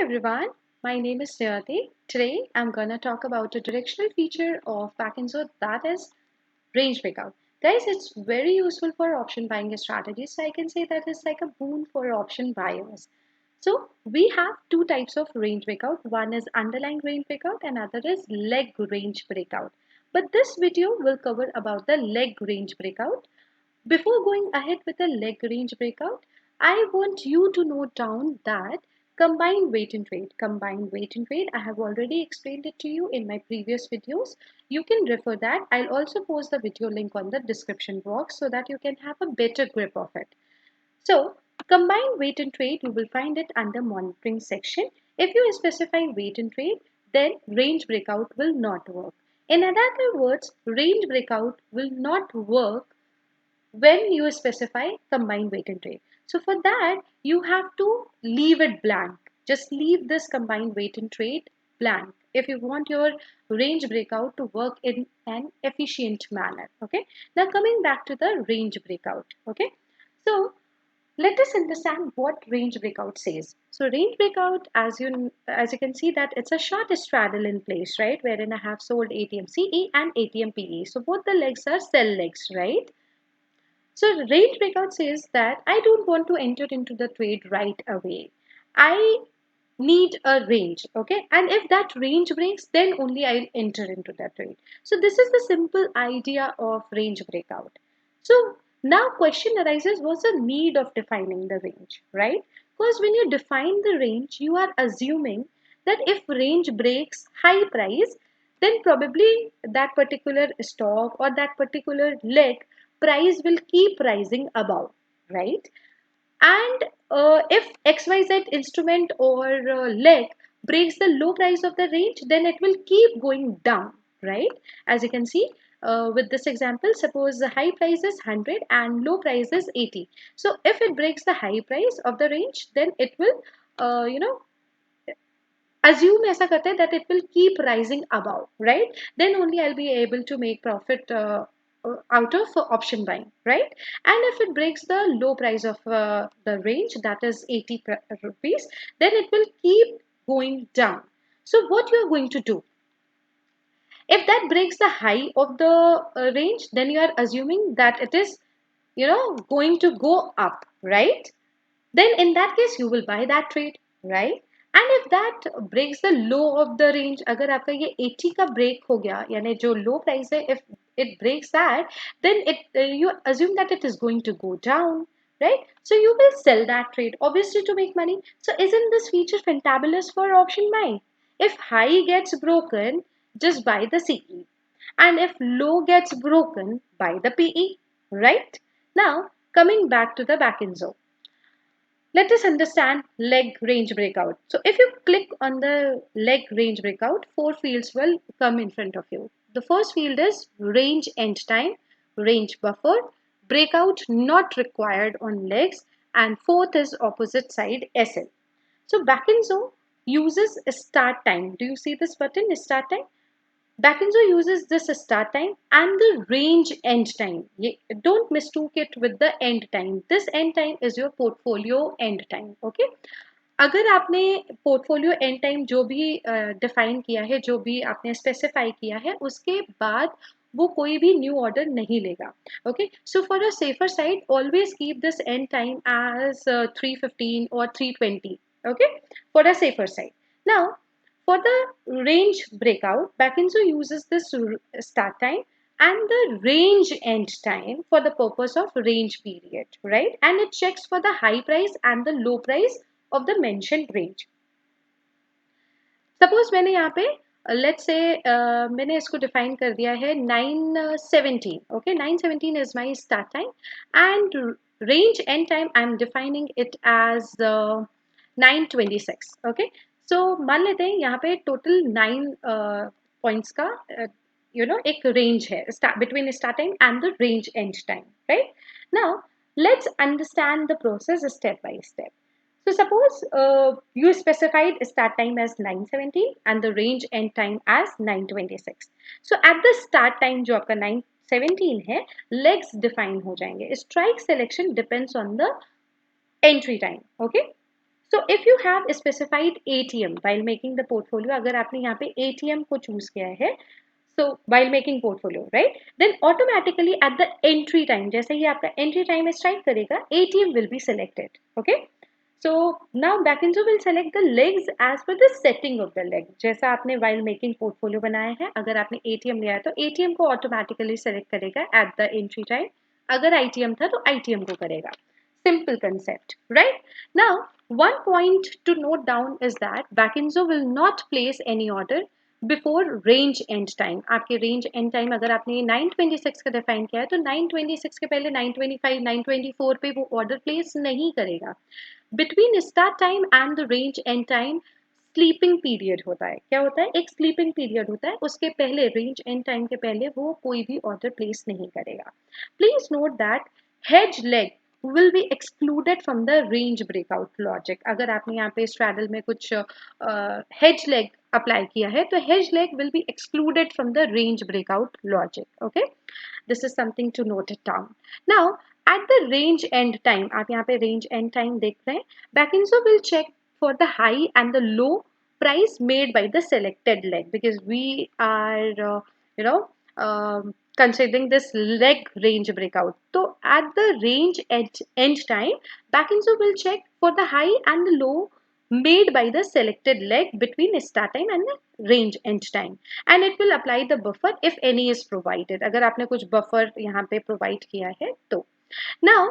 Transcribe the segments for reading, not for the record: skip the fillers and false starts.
everyone, my name is Nirati. Today I'm gonna talk about a directional feature of Backinzo that is range breakout. Guys, it's very useful for option buying strategies. So I can say that it's like a boon for option buyers. So we have two types of range breakout. One is underlying range breakout and other is leg range breakout. But this video will cover about the leg range breakout. Before going ahead with the leg range breakout, I want you to note down that combined weight and trade, I have already explained it to you in my previous videos. You can refer that. I'll also post the video link on the description box so that you can have a better grip of it. So, combined weight and trade, you will find it under monitoring section. If you specify weight and trade, then range breakout will not work. In other words, range breakout will not work when you specify combined weight and trade. So for that, you have to leave it blank. Just leave this combined weight and trade blank if you want your range breakout to work in an efficient manner. Okay. Now coming back to the range breakout. Okay. So let us understand what range breakout says. So range breakout, as you can see that it's a short straddle in place, right? Wherein I have sold ATM CE and ATM PE. So both the legs are sell legs, right? So range breakout says that I don't want to enter into the trade right away. I need a range, okay? And if that range breaks, then only I'll enter into that trade. So this is the simple idea of range breakout. So now question arises, what's the need of defining the range, right? Because when you define the range, you are assuming that if range breaks high price, then probably that particular stock or that particular leg price will keep rising above, right? And if XYZ instrument or leg breaks the low price of the range, then it will keep going down, right? As you can see with this example, suppose the high price is 100 and low price is 80. So if it breaks the high price of the range, then it will, assume ऐसा करते हैं that it will keep rising above, right? Then only I'll be able to make profit out of option buying, right? And if it breaks the low price of the range, that is 80 rupees, then it will keep going down. So what you are going to do? If that breaks the high of the range, then you are assuming that it is, going to go up, right? Then in that case you will buy that trade, right? And if that breaks the low of the range, अगर आपका ये 80 का break हो गया, यानी जो low price है, if it breaks that, then you assume that it is going to go down, right? So you will sell that trade, obviously, to make money. So isn't this feature fantabulous for option buying? If high gets broken, just buy the CE, and if low gets broken, buy the PE, right? Now coming back to the Backinzo. Let us understand leg range breakout. So if you click on the leg range breakout, four fields will come in front of you. The first field is range end time, range buffer, breakout not required on legs, and fourth is opposite side SL. So Backinzo uses start time. Do you see this button, start time? Backinzo uses this start time and the range end time. Don't mistook it with the end time. This end time is your portfolio end time. Okay. अगर आपने portfolio end time जो भी define किया है, जो भी आपने specify किया है, उसके बाद वो कोई भी न्यू ऑर्डर नहीं लेगा. Okay, so for a safer side always keep this end time as 315 or 320. Okay, for a safer side. Now for the range breakout, Backinzo uses this start time and the range end time for the purpose of range period, right? And it checks for the high price and the low price of the mentioned range. Suppose मैंने यहाँ पे let's say मैंने इसको define कर दिया है 917. Okay, 917 is my start time and range end time I'm defining it as 926. Okay, so मान लेते हैं यहाँ पे total 9 points का एक range है between start time and the range end time, right? Now let's understand the process step by step. So suppose you specified start time as 9:17 and the range end time as 9:26. So at the start time जो आपका 9:17 है, legs define हो जाएंगे. Strike selection depends on the entry time. Okay. So if you have specified ATM while making the portfolio, अगर आपने यहाँ पे ATM को choose किया है, so while making portfolio, right? Then automatically at the entry time, जैसे ही आपका entry time strike करेगा, ATM will be selected. Okay? So now Backinzo will select the legs as per the setting of the leg. जैसा आपने while making portfolio बनाया है, अगर आपने ATM लिया है तो ATM को automatically select करेगा at the entry time. अगर ITM था तो ITM को करेगा. Simple concept, right? Now, one point to note down is that Backinzo will not place any order before range end time. आपके range end time अगर आपने 926 का define किया है तो 926 के पहले 925, 924 पे वो order place नहीं करेगा. Between start time and the range end time sleeping period होता है. क्या होता है? एक स्लीपिंग पीरियड होता है. उसके पहले रेंज एंड टाइम के पहले वो कोई भी ऑर्डर प्लेस नहीं करेगा. Please note that hedge leg will be excluded from the range breakout logic. अगर आपने यहाँ पे straddle में कुछ hedge leg apply किया है तो hedge leg will be excluded from the range breakout logic. Okay, this is something to note it down. Now at the range end time, आप यहाँ पे range end time देख रहे हैं. Backinzo will check for the high and the low price made by the selected leg, because we are you know considering this leg range breakout. So at the range end time, Backinzo will check for the high and the low made by the selected leg between start time and the range end time, and it will apply the buffer if any is provided. अगर आपने कुछ buffer यहाँ पे provide किया है तो. Now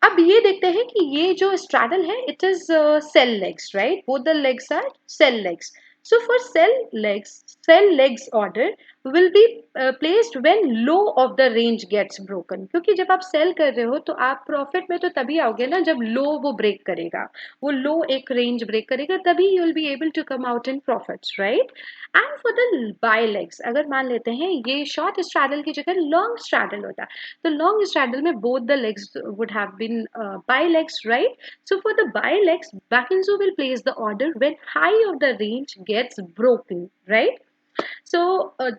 अब ये देखते हैं कि ये जो straddle है, it is cell legs, right? Both the legs are cell legs. So for cell legs order will be placed when low of the range gets broken. क्योंकि जब आप sell कर रहे हो तो आप profit में तो तभी आओगे ना जब low वो break करेगा. वो low एक range break करेगा तभी you will be able to come out in profits, right? And for the buy legs, अगर मान लेते हैं ये short straddle की जगह long straddle होता तो long straddle में both the legs would have been buy legs, right? So for the buy legs, Backinzo will place the order when high of the range gets broken, right? So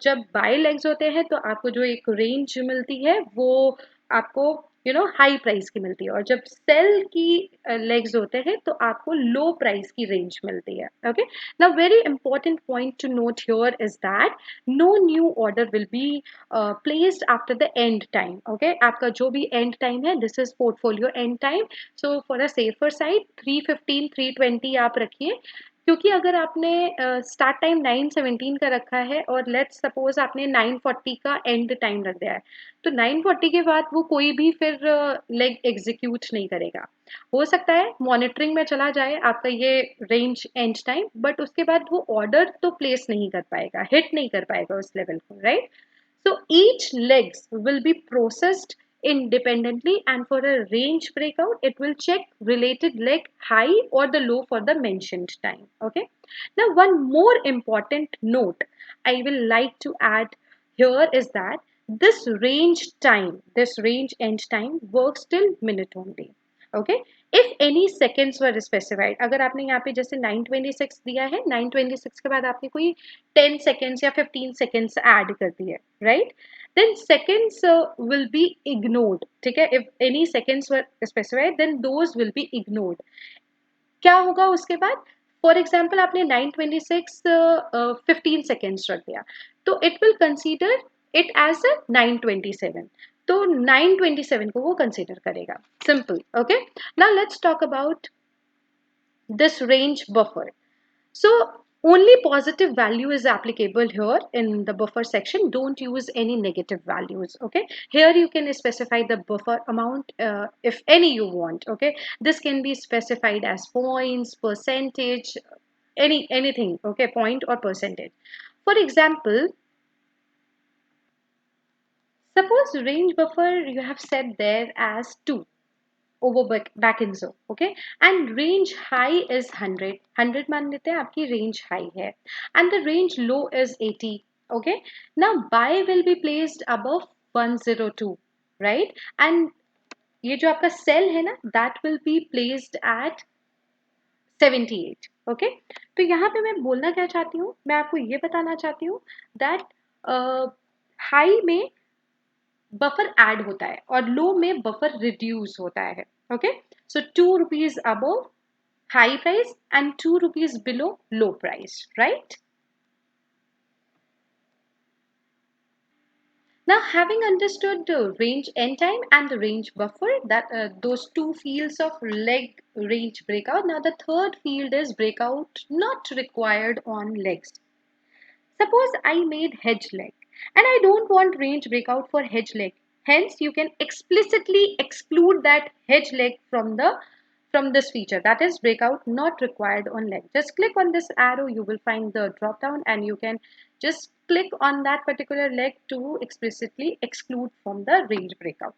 जब buy legs होते हैं तो आपको जो एक range मिलती है वो आपको हाई प्राइस की मिलती है, और जब सेल की लेग्स होते हैं तो आपको लो प्राइस की रेंज मिलती है. Okay, now very important point to note here is that no new order will be placed after the end time. Okay, आपका जो भी एंड टाइम है, this is portfolio end time. So for a safer side 315 320 आप रखिए, क्योंकि अगर आपने start time 9:17 का रखा है और लेट्स सपोज आपने 9:40 का एंड टाइम रख दिया है, तो 9:40 के बाद वो कोई भी फिर लेग एग्जीक्यूट नहीं करेगा. हो सकता है मॉनिटरिंग में चला जाए आपका ये रेंज एंड टाइम, बट उसके बाद वो ऑर्डर तो प्लेस नहीं कर पाएगा, हिट नहीं कर पाएगा उस लेवल को, right? So each legs will be processed independently, and for a range breakout it will check related leg high or the low for the mentioned time. Okay, now one more important note I will like to add here is that this range end time works till minute only. Okay, if any seconds were specified, अगर आपने यहाँ पे जैसे 9:26 दिया है, 9:26 के बाद आपने कोई 10 seconds या 15 seconds add कर दिए, right? Then seconds will be ignored. ठीक है, if any seconds were specified then those will be ignored. क्या होगा उसके बाद? फॉर एग्जाम्पल आपने 9:26 15 सेकेंड्स रख दिया तो it will consider it as a 9:27, तो 9:27 को वो कंसीडर करेगा. Simple. Okay, now let's talk about this range buffer. So only positive value is applicable here in the buffer section. Don't use any negative values. Okay, here you can specify the buffer amount if any you want. Okay, this can be specified as points, percentage, anything. Okay, point or percentage. For example, suppose range buffer you have set there as 2 over Backinzo. Okay, and range high is 100 मान लेते हैं आपकी range high है, and the range low is 80. Okay, now buy will be placed above 102, right? And ये जो आपका sell है ना, that will be placed at 78. Okay, तो यहाँ पे मैं बोलना क्या चाहती हूँ, मैं आपको ये बताना चाहती हूँ that हाई में बफर ऐड होता है और लो में बफर रिड्यूस होता है. Okay, so 2 rupees above high price and 2 rupees below low price, right? Now, having understood the range end time and the range buffer, that those two fields of leg range breakout, now the third field is breakout not required on legs. Suppose I made hedge leg and I don't want range breakout for hedge leg. Hence, you can explicitly exclude that hedge leg from this feature, that is breakout not required on leg. Just click on this arrow, you will find the drop down and you can just click on that particular leg to explicitly exclude from the range breakout.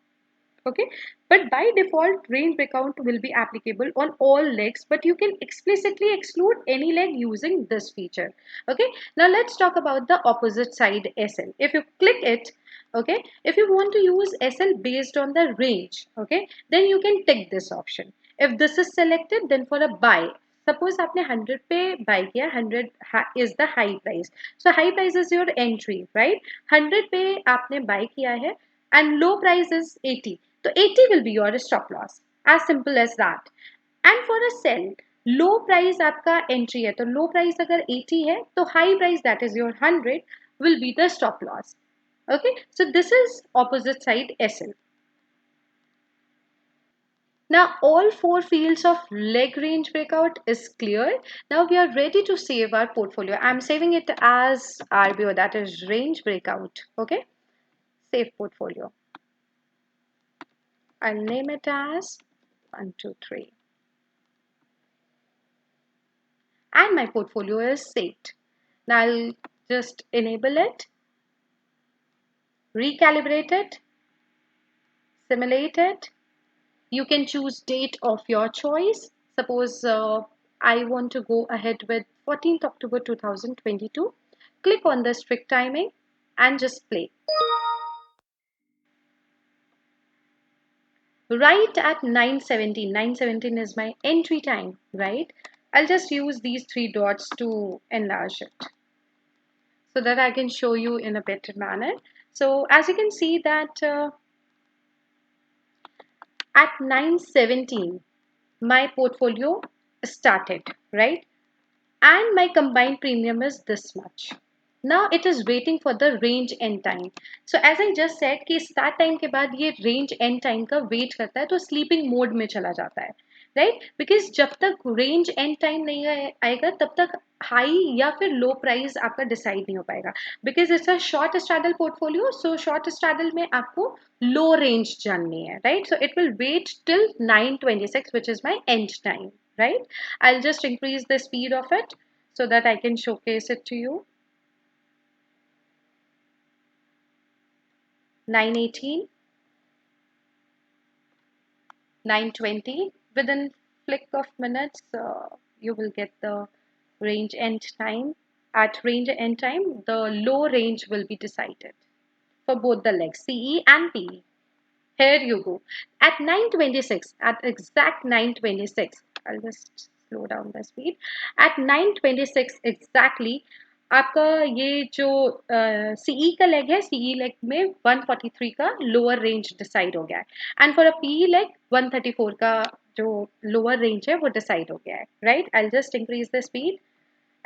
Okay, but by default range breakout will be applicable on all legs, but you can explicitly exclude any leg using this feature. Okay, now let's talk about the opposite side SL. If you click it, okay, if you want to use SL based on the range, okay, then you can tick this option. If this is selected, then for a buy, suppose आपने 100 पे buy किया, 100 is the high price, so high price is your entry, right? 100 पे आपने buy किया है and low price is 80, so 80 will be your stop loss, as simple as that. And for a sell, low price आपका entry है, तो low price अगर 80 है तो high price, that is your 100, will be the stop loss. Okay, so this is opposite side SL. Now all four fields of leg range breakout is clear. Now we are ready to save our portfolio. I'm saving it as RBO, that is range breakout. Okay, save portfolio. I'll name it as 1, 2, 3. And my portfolio is saved. Now I'll just enable it, recalibrate it, simulate it. You can choose date of your choice. Suppose I want to go ahead with 14th October 2022. Click on the strict timing and just play. Right at 9:17. 9:17 is my entry time, right? I'll just use these three dots to enlarge it so that I can show you in a better manner. So as you can see that at 9:17 my portfolio started, right? And my combined premium is this much. Now it is waiting for the range end time. So as I just said कि start time के बाद ये range end time का wait करता है, तो sleeping mode में चला जाता है, right? Because जब तक range end time नहीं आएगा तब तक high या फिर low price आपका decide नहीं हो पाएगा. Because it's a short straddle portfolio, so short straddle में आपको low range जाननी है, right? So it will wait till 9:26, which is my end time, right? I'll just increase the speed of it so that I can showcase it to you. 9:18, 9:20. Within flick of minutes, you will get the range end time. At range end time, the low range will be decided for both the legs, CE and PE. Here you go. At 9:26, at exact 9:26, I'll just slow down the speed. At 9:26 exactly, आपका ये जो CE का leg है, CE leg में 143 का lower range decide हो गया है, and for a PE leg 134 का जो लोअर रेंज है वो डिसाइड हो गया है, right? I just increase the speed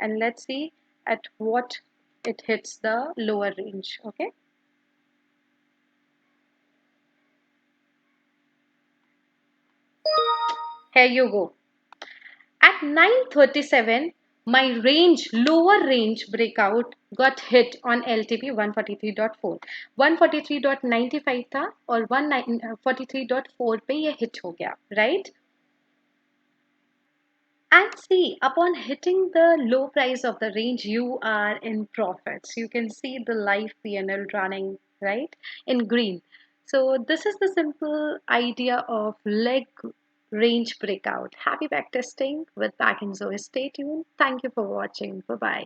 and let's see at what it hits the lower range. Okay, here you go. At 9:37, my lower range breakout got hit on LTP 143.4. 143.95 था और 143.4 पे ये hit हो गया, right? And see, upon hitting the low price of the range, you are in profits. You can see the live PNL running, right, in green. So this is the simple idea of leg range breakout. Happy backtesting with Backinzo. Stay tuned. Thank you for watching. Bye-bye.